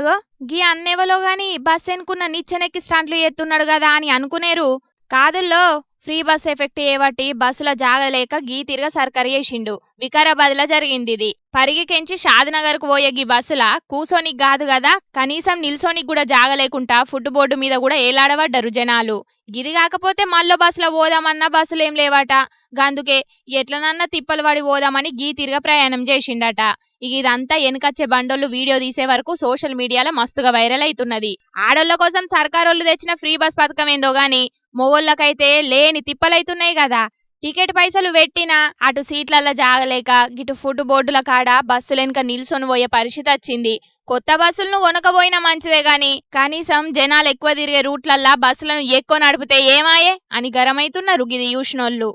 అగో గీ అన్నేవలో గాని బస్ ఎన్నుకున్న నిచ్చెనెక్కి స్టంట్లు ఎత్తున్నాడు కదా అని అనుకునేరు. కాదుల్లో ఫ్రీ బస్ ఎఫెక్ట్ ఏవట్టి బస్సుల జాగలేక గీ తిరగ సర్కారు చేసిండు. వికారాబాద్ లో జరిగింది ఇది. పరిగికెంచి షాద్నగర్ కు పోయే గీ బస్సుల కూసోనికి కాదు కదా కనీసం నిల్సోనికి కూడా జాగలేకుండా ఫుడ్ బోర్డు మీద కూడా ఏలాడబడ్డరు జనాలు. గిది కాకపోతే మళ్ళీ బస్సులో పోదామన్నా బస్సులేం లేవట. గందుకే ఎట్లనన్నా తిప్పలు పడి పోదామని గీ తిరగ ప్రయాణం చేసిండట. ఇక ఇదంతా వెనకచ్చే బండోళ్ళు వీడియో తీసే వరకు సోషల్ మీడియాలో మస్తుగా వైరల్ అవుతున్నది. ఆడోళ్ల కోసం సర్కారోళ్ళు తెచ్చిన ఫ్రీ బస్ పథకం ఏందో గాని మొగోళ్ళకైతే లేని తిప్పలైతున్నాయి కదా. టికెట్ పైసలు పెట్టినా అటు సీట్లల్లో జాగలేక గిటు ఫుడ్ బోర్డుల కాడ బస్సులెనక నిల్సొని పోయే పరిస్థితి వచ్చింది. కొత్త బస్సులను కొనకపోయినా మంచిదే గాని కనీసం జనాలు ఎక్కువ తిరిగే రూట్లల్లా బస్సులను ఎక్కువ నడిపితే ఏమాయే అని గరమైతున్నారు గిది చూసినోళ్ళు.